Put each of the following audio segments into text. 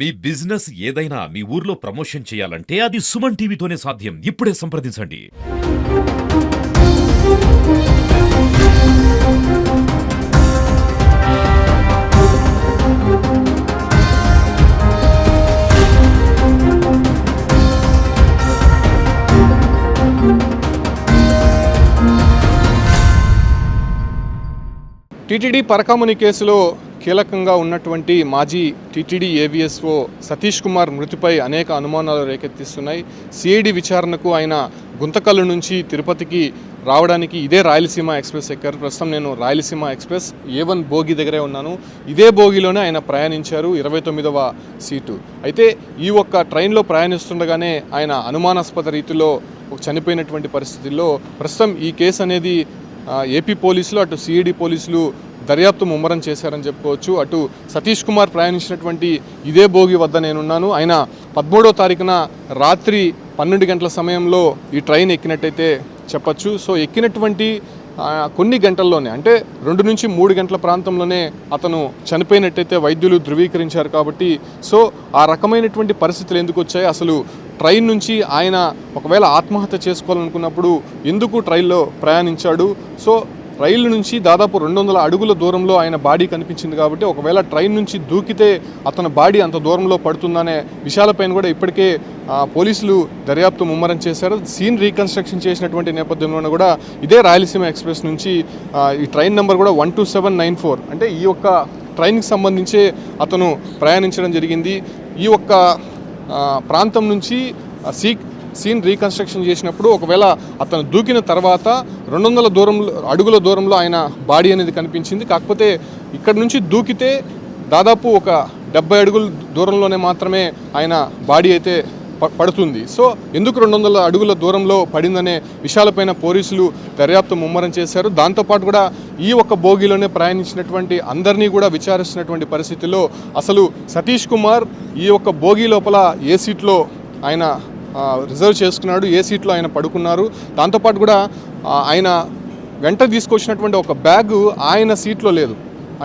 మీ business ఏదైనా మీ ఊర్లో promotion చేయాలంటే అది సుమన్ టీవీతోనే సాధ్యం. ఇప్పుడే సంప్రదించండి. టీటీడీ పరకామణి కేసులో కీలకంగా ఉన్నటువంటి మాజీ టీటీడీ ఏవీఎస్ఓ సతీష్ కుమార్ మృతిపై అనేక అనుమానాలు రేకెత్తిస్తున్నాయి. సిఐడి విచారణకు ఆయన గుంతకల్లు నుంచి తిరుపతికి రావడానికి ఇదే రాయలసీమ ఎక్స్ప్రెస్ ఎక్కారు. ప్రస్తుతం నేను రాయలసీమ ఎక్స్ప్రెస్ A1 బోగి దగ్గరే ఉన్నాను. ఇదే బోగిలోనే ఆయన ప్రయాణించారు, 29వ సీటు. అయితే ఈ ఒక్క ట్రైన్లో ప్రయాణిస్తుండగానే ఆయన అనుమానాస్పద రీతిలో చనిపోయినటువంటి పరిస్థితుల్లో ప్రస్తుతం ఈ కేసు అనేది ఏపీ పోలీసులు అటు సిఐడి పోలీసులు దర్యాప్తు ముమ్మరం చేశారని చెప్పుకోవచ్చు. అటు సతీష్ కుమార్ ప్రయాణించినటువంటి ఇదే బోగి వద్ద నేనున్నాను. ఆయన 13వ తారీఖున రాత్రి 12 గంటల సమయంలో ఈ ట్రైన్ ఎక్కినట్టయితే చెప్పచ్చు. సో ఎక్కినటువంటి కొన్ని గంటల్లోనే అంటే 2 నుంచి 3 గంటల ప్రాంతంలోనే అతను చనిపోయినట్టయితే వైద్యులు ధృవీకరించారు. కాబట్టి సో ఆ రకమైనటువంటి పరిస్థితులు ఎందుకు వచ్చాయి, అసలు ట్రైన్ నుంచి ఆయన ఒకవేళ ఆత్మహత్య చేసుకోవాలనుకున్నప్పుడు ఎందుకు ట్రైన్లో ప్రయాణించాడు, సో రైలు నుంచి దాదాపు 200 అడుగుల దూరంలో ఆయన బాడీ కనిపించింది. కాబట్టి ఒకవేళ ట్రైన్ నుంచి దూకితే అతని బాడీ అంత దూరంలో పడుతుందనే విషయాలపైన కూడా ఇప్పటికే పోలీసులు దర్యాప్తు ముమ్మరం చేశారు. సీన్ రీకన్స్ట్రక్షన్ చేసినటువంటి నేపథ్యంలోనే కూడా ఇదే రాయలసీమ ఎక్స్ప్రెస్ నుంచి ఈ ట్రైన్ నెంబర్ కూడా 12794 అంటే ఈ యొక్క ట్రైన్కి సంబంధించే అతను ప్రయాణించడం జరిగింది. ఈ ఒక్క ప్రాంతం నుంచి సీన్ రీకన్స్ట్రక్షన్ చేసినప్పుడు ఒకవేళ అతను దూకిన తర్వాత 200 అడుగుల దూరంలో ఆయన బాడీ అనేది కనిపించింది. కాకపోతే ఇక్కడ నుంచి దూకితే దాదాపు ఒక 70 అడుగుల దూరంలోనే మాత్రమే ఆయన బాడీ అయితే పడుతుంది. సో ఎందుకు 200 అడుగుల దూరంలో పడిందనే విషయాలపైన పోలీసులు దర్యాప్తు ముమ్మరం చేశారు. దాంతోపాటు కూడా ఈ ఒక్క బోగిలోనే ప్రయాణించినటువంటి అందరినీ కూడా విచారిస్తున్నటువంటి పరిస్థితుల్లో అసలు సతీష్ కుమార్ ఈ ఒక్క బోగి లోపల ఏ సీట్లో ఆయన రిజర్వ్ చేసుకున్నాడు, ఏ సీట్లో ఆయన పడుకున్నారు, దాంతోపాటు కూడా ఆయన వెంట తీసుకొచ్చినటువంటి ఒక బ్యాగు ఆయన సీట్లో లేదు,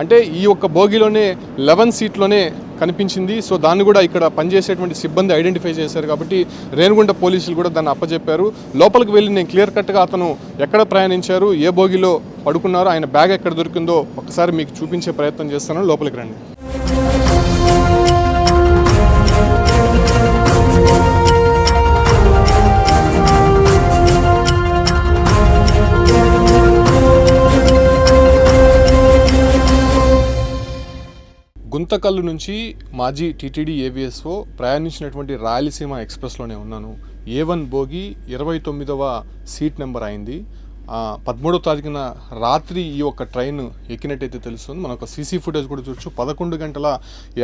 అంటే ఈ ఒక్క బోగిలోనే 11 సీట్లోనే కనిపించింది. సో దాన్ని కూడా ఇక్కడ పనిచేసేటువంటి సిబ్బంది ఐడెంటిఫై చేశారు. కాబట్టి రేణిగుంట పోలీసులు కూడా దాన్ని అప్పచెప్పారు. లోపలికి వెళ్ళి నేను క్లియర్ కట్గా అతను ఎక్కడ ప్రయాణించారు, ఏ బోగిలో పడుకున్నారు, ఆయన బ్యాగ్ ఎక్కడ దొరికిందో ఒకసారి మీకు చూపించే ప్రయత్నం చేస్తాను. లోపలికి రండి. గుంతకల్లు నుంచి మాజీ టీటీడీ ఏవీఎస్ఓ ప్రయాణించినటువంటి రాయలసీమ ఎక్స్ప్రెస్లోనే ఉన్నాను. A1 బోగి 29వ సీట్ నెంబర్ అయింది. 13వ తారీఖున రాత్రి ఈ ఒక్క ట్రైన్ ఎక్కినట్టయితే తెలుస్తుంది. మనం ఒక సీసీ ఫుటేజ్ కూడా చూడొచ్చు. 11 గంటల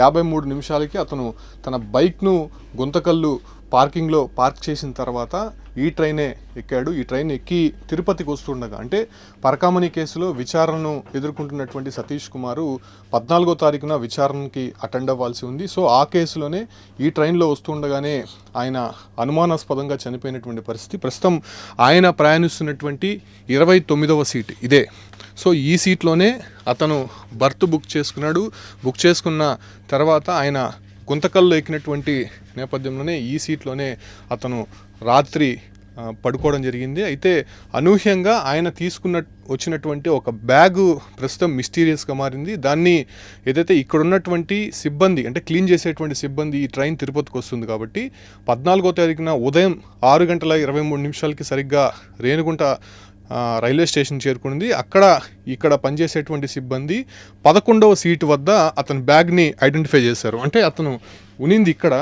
53 నిమిషాలకి అతను తన బైక్ను గుంతకల్లు పార్కింగ్లో పార్క్ చేసిన తర్వాత ఈ ట్రైనే ఎక్కాడు. ఈ ట్రైన్ ఎక్కి తిరుపతికి వస్తుండగా అంటే పరకామణి కేసులో విచారణను ఎదుర్కొంటున్నటువంటి సతీష్ కుమారు 14వ తారీఖున విచారణకి అటెండ్ అవ్వాల్సి ఉంది. సో ఆ కేసులోనే ఈ ట్రైన్లో వస్తుండగానే ఆయన అనుమానాస్పదంగా చనిపోయినటువంటి పరిస్థితి. ప్రస్తుతం ఆయన ప్రయాణిస్తున్నటువంటి 29వ సీట్ ఇదే. సో ఈ సీట్లోనే అతను బర్త్ బుక్ చేసుకున్నాడు. బుక్ చేసుకున్న తర్వాత ఆయన గుంతకల్లో ఎక్కినటువంటి నేపథ్యంలోనే ఈ సీట్లోనే అతను రాత్రి పడుకోవడం జరిగింది. అయితే అనూహ్యంగా ఆయన వచ్చినటువంటి ఒక బ్యాగు ప్రస్తుతం మిస్టీరియస్గా మారింది. దాన్ని ఏదైతే ఇక్కడ ఉన్నటువంటి సిబ్బంది అంటే క్లీన్ చేసేటువంటి సిబ్బంది ఈ ట్రైన్ తిరుపతికి వస్తుంది కాబట్టి 14వ తారీఖున ఉదయం 6:23 సరిగ్గా రేణిగుంట రైల్వే స్టేషన్ చేరుకుంది. ఇక్కడ పనిచేసేటువంటి సిబ్బంది 11వ సీటు వద్ద అతని బ్యాగ్ని ఐడెంటిఫై చేశారు. అంటే అతను ఉనింది ఇక్కడ,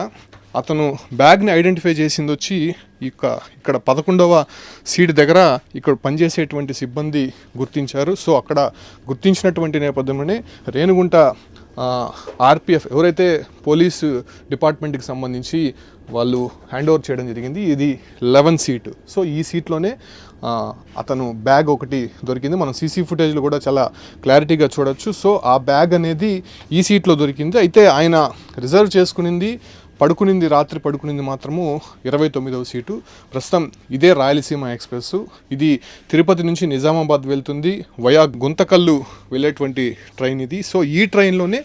అతను బ్యాగ్ని ఐడెంటిఫై చేసింది వచ్చి ఇక్కడ 11వ సీట్ దగ్గర ఇక్కడ పనిచేసేటువంటి సిబ్బంది గుర్తించారు. సో అక్కడ గుర్తించినటువంటి నేపథ్యంలోనే రేణిగుంట ఆర్పిఎఫ్ ఎవరైతే పోలీసు డిపార్ట్మెంట్కి సంబంధించి వాళ్ళు హ్యాండ్ ఓవర్ చేయడం జరిగింది. ఇది 11 సీటు. సో ఈ సీట్లోనే అతను బ్యాగ్ ఒకటి దొరికింది. మనం సీసీ ఫుటేజ్లో కూడా చాలా క్లారిటీగా చూడొచ్చు. సో ఆ బ్యాగ్ అనేది ఈ సీట్లో దొరికింది. అయితే ఆయన రిజర్వ్ చేసుకునింది రాత్రి పడుకునింది మాత్రము 29వ సీటు. ప్రస్తుతం ఇదే రాయలసీమ ఎక్స్ప్రెస్. ఇది తిరుపతి నుంచి నిజామాబాద్ వెళ్తుంది, వయా గుంతకల్లు వెళ్ళేటువంటి ట్రైన్ ఇది. సో ఈ ట్రైన్లోనే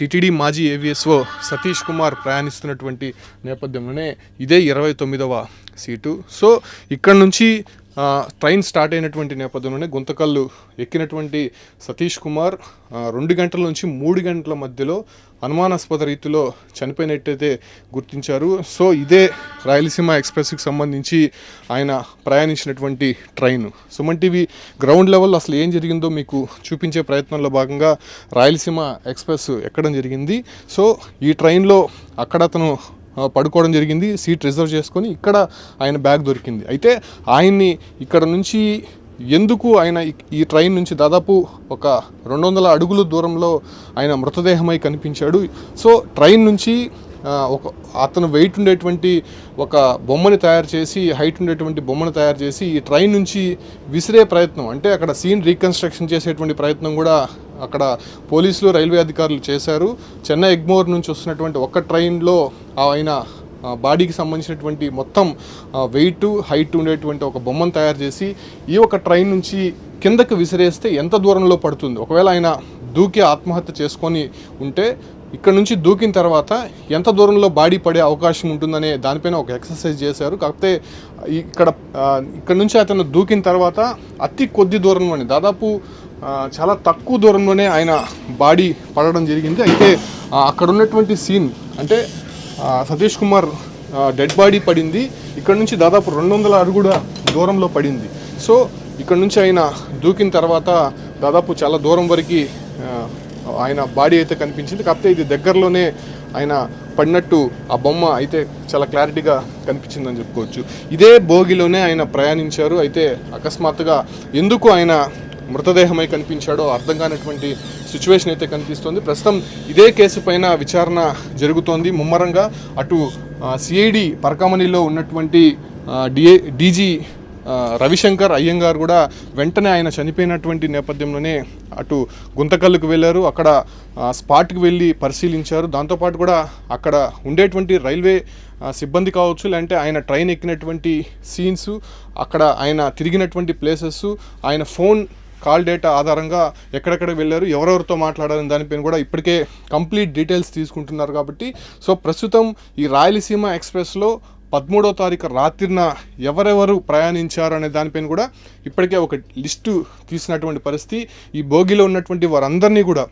టీటీడీ మాజీ ఏవిఎస్ఓ సతీష్ కుమార్ ప్రయాణిస్తున్నటువంటి నేపథ్యంలోనే ఇదే 29వ సీటు. సో ఇక్కడ నుంచి ట్రైన్ స్టార్ట్ అయినటువంటి నేపథ్యంలోనే గుంతకల్లు ఎక్కినటువంటి సతీష్ కుమార్ 2 గంటల నుంచి 3 గంటల మధ్యలో అనుమానాస్పద రీతిలో చనిపోయినట్టయితే గుర్తించారు. సో ఇదే రాయలసీమ ఎక్స్ప్రెస్కి సంబంధించి ఆయన ప్రయాణించినటువంటి train. Suman TV ground level అసలు ఏం జరిగిందో మీకు చూపించే ప్రయత్నంలో భాగంగా రాయలసీమ ఎక్స్ప్రెస్ ఎక్కడం జరిగింది. సో ఈ ట్రైన్లో అక్కడ అతను పడుకోవడం జరిగింది, సీట్ రిజర్వ్ చేసుకొని. ఇక్కడ ఆయన బ్యాగ్ దొరికింది. అయితే ఆయన్ని ఇక్కడ నుంచి ఎందుకు ఆయన ఈ ట్రైన్ నుంచి దాదాపు ఒక 200 అడుగుల దూరంలో ఆయన మృతదేహమై కనిపించాడు. సో ట్రైన్ నుంచి అతను వెయిట్ ఉండేటువంటి ఒక బొమ్మని తయారు చేసి, హైట్ ఉండేటువంటి బొమ్మను తయారు చేసి ఈ ట్రైన్ నుంచి విసిరే ప్రయత్నం, అంటే అక్కడ సీన్ రీకన్స్ట్రక్షన్ చేసేటువంటి ప్రయత్నం కూడా అక్కడ పోలీసులు, రైల్వే అధికారులు చేశారు. చెన్నై ఎగ్మోర్ నుంచి వస్తున్నటువంటి ఒక్క ట్రైన్లో ఆయన బాడీకి సంబంధించినటువంటి మొత్తం వెయిట్, హైట్ ఉండేటువంటి ఒక బొమ్మను తయారు చేసి ఈ ఒక ట్రైన్ నుంచి కిందకు విసిరేస్తే ఎంత దూరంలో పడుతుంది, ఒకవేళ ఆయన దూకి ఆత్మహత్య చేసుకొని ఉంటే ఇక్కడ నుంచి దూకిన తర్వాత ఎంత దూరంలో బాడీ పడే అవకాశం ఉంటుందనే దానిపైన ఒక ఎక్సర్సైజ్ చేశారు. కాకపోతే ఇక్కడ నుంచి అతను దూకిన తర్వాత అతి కొద్ది దూరంలోనే, దాదాపు చాలా తక్కువ దూరంలోనే ఆయన బాడీ పడడం జరిగింది. అయితే అక్కడ ఉన్నటువంటి సీన్ అంటే సతీష్ కుమార్ డెడ్ బాడీ పడింది ఇక్కడ నుంచి దాదాపు 200 అడుగుల దూరంలో పడింది. సో ఇక్కడ నుంచి ఆయన దూకిన తర్వాత దాదాపు చాలా దూరం వరకు ఆయన బాడీ అయితే కనిపించింది. కాకపోతే ఇది దగ్గరలోనే ఆయన పడినట్టు ఆ బొమ్మ అయితే చాలా క్లారిటీగా కనిపించిందని చెప్పుకోవచ్చు. ఇదే బోగిలోనే ఆయన ప్రయాణించారు. అయితే అకస్మాత్తుగా ఎందుకు ఆయన మృతదేహమై కనిపించాడో అర్థం కానటువంటి సిచ్యువేషన్ అయితే కనిపిస్తోంది. ప్రస్తుతం ఇదే కేసు పైన విచారణ జరుగుతోంది ముమ్మరంగా. అటు సిఐడి పరకామణిలో ఉన్నటువంటి డీజీ రవిశంకర్ అయ్యంగార్ కూడా వెంటనే ఆయన చనిపోయినటువంటి నేపథ్యంలోనే అటు గుంతకల్లుకు వెళ్ళారు. అక్కడ స్పాట్కి వెళ్ళి పరిశీలించారు. దాంతోపాటు కూడా అక్కడ ఉండేటువంటి రైల్వే సిబ్బంది కావచ్చు, లేదంటే ఆయన ట్రైన్ ఎక్కినటువంటి సీన్స్, అక్కడ ఆయన తిరిగినటువంటి ప్లేసెస్, ఆయన ఫోన్ కాల్ డేటా ఆధారంగా ఎక్కడెక్కడ వెళ్ళారు, ఎవరెవరితో మాట్లాడారని దానిపైన కూడా ఇప్పటికే కంప్లీట్ డీటెయిల్స్ తీసుకుంటున్నారు. కాబట్టి సో ప్రస్తుతం ఈ రాయలసీమ ఎక్స్ప్రెస్లో 13వ తారీఖు రాత్రిన ఎవరెవరు ప్రయాణించారు అనే దానిపైన కూడా ఇప్పటికే ఒక లిస్టు తీసినటువంటి పరిస్థితి. ఈ బోగిలో ఉన్నటువంటి వారందరినీ కూడా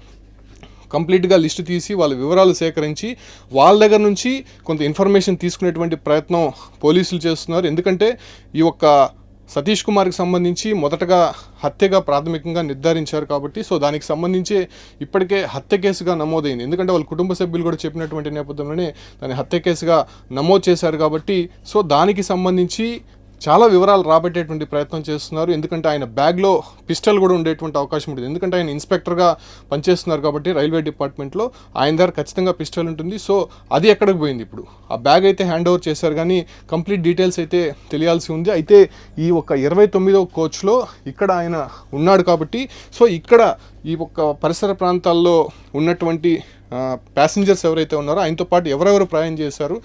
కంప్లీట్గా లిస్టు తీసి వాళ్ళ వివరాలు సేకరించి వాళ్ళ దగ్గర నుంచి కొంత ఇన్ఫర్మేషన్ తీసుకునేటువంటి ప్రయత్నం పోలీసులు చేస్తున్నారు. ఎందుకంటే ఈ ఒక్క సతీష్ కుమార్కి సంబంధించి మొదటగా హత్యగా ప్రాథమికంగా నిర్ధారించారు కాబట్టి సో దానికి సంబంధించి ఇప్పటికే హత్య కేసుగా నమోదైంది. ఎందుకంటే వాళ్ళ కుటుంబ సభ్యులు కూడా చెప్పినటువంటి నేపథ్యంలోనే దాన్ని హత్య కేసుగా నమోదు చేశారు కాబట్టి సో దానికి సంబంధించి చాలా వివరాలు రాబట్టేటువంటి ప్రయత్నం చేస్తున్నారు. ఎందుకంటే ఆయన బ్యాగ్లో పిస్టల్ కూడా ఉండేటువంటి అవకాశం ఉంటుంది. ఎందుకంటే ఆయన ఇన్స్పెక్టర్గా పనిచేస్తున్నారు కాబట్టి రైల్వే డిపార్ట్మెంట్లో ఆయన దగ్గర ఖచ్చితంగా పిస్టల్ ఉంటుంది. సో అది ఎక్కడికి పోయింది, ఇప్పుడు ఆ బ్యాగ్ అయితే హ్యాండ్ ఓవర్ చేశారు కానీ కంప్లీట్ డీటెయిల్స్ అయితే తెలియాల్సి ఉంది. అయితే ఈ ఒక్క 29వ కోచ్లో ఇక్కడ ఆయన ఉన్నాడు కాబట్టి సో ఇక్కడ ఈ ఒక్క పరిసర ప్రాంతాల్లో ఉన్నటువంటి ప్యాసింజర్స్ ఎవరైతే ఉన్నారో ఆయనతో పాటు ఎవరెవరు ప్రయాణం చేశారు,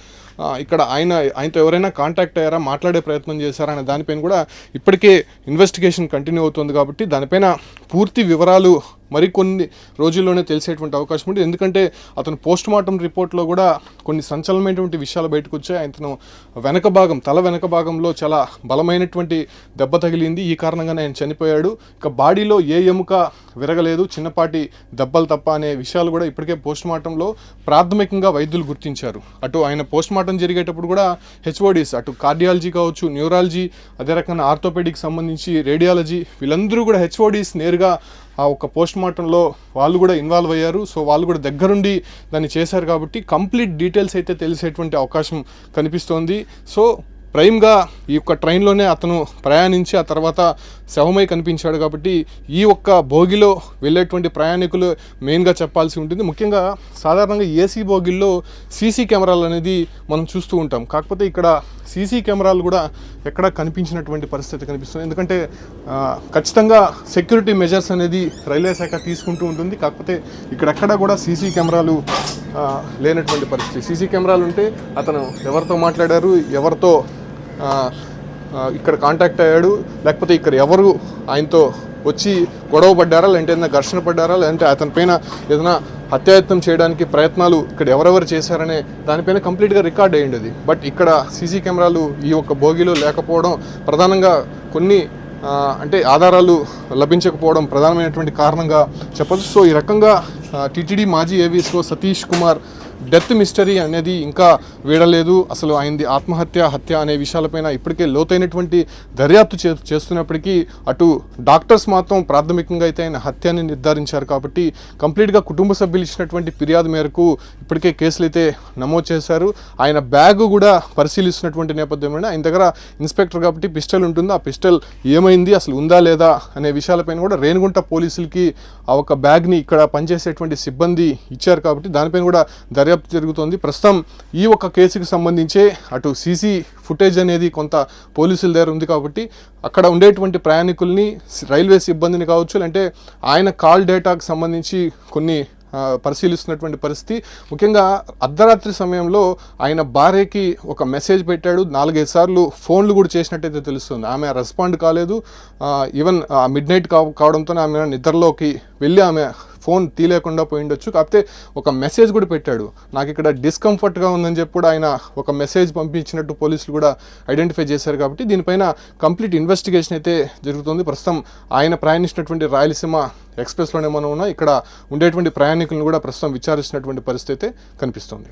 ఇక్కడ ఆయనతో ఎవరైనా కాంటాక్ట్ అయ్యారా, మాట్లాడే ప్రయత్నం చేశారా అనే దానిపైన కూడా ఇప్పటికే ఇన్వెస్టిగేషన్ కంటిన్యూ అవుతుంది. కాబట్టి దానిపైన పూర్తి వివరాలు మరికొన్ని రోజుల్లోనే తెలిసేటువంటి అవకాశం ఉంది. ఎందుకంటే అతను పోస్ట్మార్టం రిపోర్ట్లో కూడా కొన్ని సంచలనమైనటువంటి విషయాలు బయటకు వచ్చాయి. అతను తల వెనక భాగంలో చాలా బలమైనటువంటి దెబ్బ తగిలింది, ఈ కారణంగానే ఆయన చనిపోయాడు. ఇక బాడీలో ఏ ఎముక విరగలేదు, చిన్నపాటి దెబ్బలు తప్ప అనే విషయాలు కూడా ఇప్పటికే పోస్ట్మార్టంలో ప్రాథమికంగా వైద్యులు గుర్తించారు. అటు ఆయన పోస్ట్మార్టం జరిగేటప్పుడు కూడా హెచ్ఓడీస్, అటు కార్డియాలజీ కావచ్చు, న్యూరాలజీ, అదే రకంగా ఆర్థోపెడిక్ సంబంధించి రేడియాలజీ, వీళ్ళందరూ కూడా హెచ్ఓడీస్ నేరుగా ఆ ఒక పోస్ట్మార్టంలో వాళ్ళు కూడా ఇన్వాల్వ్ అయ్యారు. సో వాళ్ళు కూడా దగ్గరుండి దాన్ని చేశారు కాబట్టి కంప్లీట్ డీటెయిల్స్ అయితే తెలిసేటువంటి అవకాశం కనిపిస్తోంది. సో ప్రైమ్గా ఈ యొక్క ట్రైన్లోనే అతను ప్రయాణించి ఆ తర్వాత శవమై కనిపించాడు కాబట్టి ఈ ఒక్క బోగిలో వెళ్ళేటువంటి ప్రయాణికులు మెయిన్గా చెప్పాల్సి ఉంటుంది. ముఖ్యంగా సాధారణంగా ఏసీ బోగిల్లో సీసీ కెమెరాలు అనేది మనం చూస్తూ ఉంటాం. కాకపోతే ఇక్కడ సీసీ కెమెరాలు కూడా ఎక్కడ కనిపించినటువంటి పరిస్థితి కనిపిస్తుంది. ఎందుకంటే ఖచ్చితంగా సెక్యూరిటీ మెజర్స్ అనేది రైల్వే శాఖ తీసుకుంటూ ఉంటుంది. కాకపోతే ఇక్కడెక్కడ కూడా సీసీ కెమెరాలు లేనటువంటి పరిస్థితి. సీసీ కెమెరాలు ఉంటే అతను ఎవరితో మాట్లాడారు, ఎవరితో ఇక్కడ కాంటాక్ట్ అయ్యాడు, లేకపోతే ఇక్కడ ఎవరు ఆయనతో వచ్చి గొడవ పడ్డారా, లేదంటే ఏదైనా ఘర్షణ పడ్డారా, లేదంటే అతని పైన ఏదైనా హత్యాయత్నం చేయడానికి ప్రయత్నాలు ఇక్కడ ఎవరెవరు చేశారనే దానిపైన కంప్లీట్గా రికార్డ్ అయ్యింది. బట్ ఇక్కడ సీసీ కెమెరాలు ఈ ఒక్క బోగిలో లేకపోవడం ప్రధానంగా కొన్ని అంటే ఆధారాలు లభించకపోవడం ప్రధానమైనటువంటి కారణంగా చెప్పచ్చు. సో ఈ రకంగా టీటీడీ మాజీ AVSO Satish Kumar death mystery అనేది ఇంకా వీడలేదు. అసలు ఆయనది ఆత్మహత్య హత్య అనే విషయాలపైన ఇప్పటికే లోతైనటువంటి దర్యాప్తు చేస్తున్నప్పటికీ అటు డాక్టర్స్ మాత్రం ప్రాథమికంగా అయితే ఆయన హత్యని నిర్ధారించారు. కాబట్టి కంప్లీట్గా కుటుంబ సభ్యులు ఇచ్చినటువంటి ఫిర్యాదు మేరకు ఇప్పటికే కేసులు అయితే నమోదు చేశారు. ఆయన బ్యాగ్ కూడా పరిశీలిస్తున్నటువంటి నేపథ్యంలో ఆయన దగ్గర ఇన్స్పెక్టర్ కాబట్టి పిస్టల్ ఉంటుంది. ఆ పిస్టల్ ఏమైంది, అసలు ఉందా లేదా అనే విషయాలపైన కూడా రేణిగుంట పోలీసులకి ఆ ఒక బ్యాగ్ని ఇక్కడ పనిచేసేటువంటి సిబ్బంది ఇచ్చారు. కాబట్టి దానిపైన కూడా దర్యాప్తు జరుగుతోంది. ప్రస్తుతం ఈ ఒక్క కేసుకి సంబంధించే అటు సీసీ ఫుటేజ్ అనేది కొంత పోలీసుల దగ్గర ఉంది. కాబట్టి అక్కడ ఉండేటువంటి ప్రయాణికుల్ని రైల్వే సిబ్బందిని కావచ్చు, అంటే ఆయన కాల్ డేటాకు సంబంధించి కొన్ని పరిశీలిస్తున్నటువంటి పరిస్థితి. ముఖ్యంగా అర్ధరాత్రి సమయంలో ఆయన భార్యకి ఒక మెసేజ్ పెట్టాడు. 4-5 సార్లు ఫోన్లు కూడా చేసినట్టయితే తెలుస్తుంది. ఆమె రెస్పాండ్ కాలేదు. ఈవెన్ మిడ్ నైట్ కావడంతో ఆమె నిద్రలోకి వెళ్ళి ఆమె ఫోన్ తీయలేకుండా పోయిండొచ్చు. కాకపోతే ఒక మెసేజ్ కూడా పెట్టాడు. నాకు ఇక్కడ డిస్కంఫర్ట్గా ఉందని చెప్పి కూడా ఆయన ఒక మెసేజ్ పంపించినట్టు పోలీసులు కూడా ఐడెంటిఫై చేశారు. కాబట్టి దీనిపైన కంప్లీట్ ఇన్వెస్టిగేషన్ అయితే జరుగుతుంది. ప్రస్తుతం ఆయన ప్రయాణించినటువంటి రాయలసీమ ఎక్స్ప్రెస్లోనే మనం ఉన్నాం. ఇక్కడ ఉండేటువంటి ప్రయాణికులను కూడా ప్రస్తుతం విచారిస్తున్నటువంటి పరిస్థితి అయితే కనిపిస్తుంది.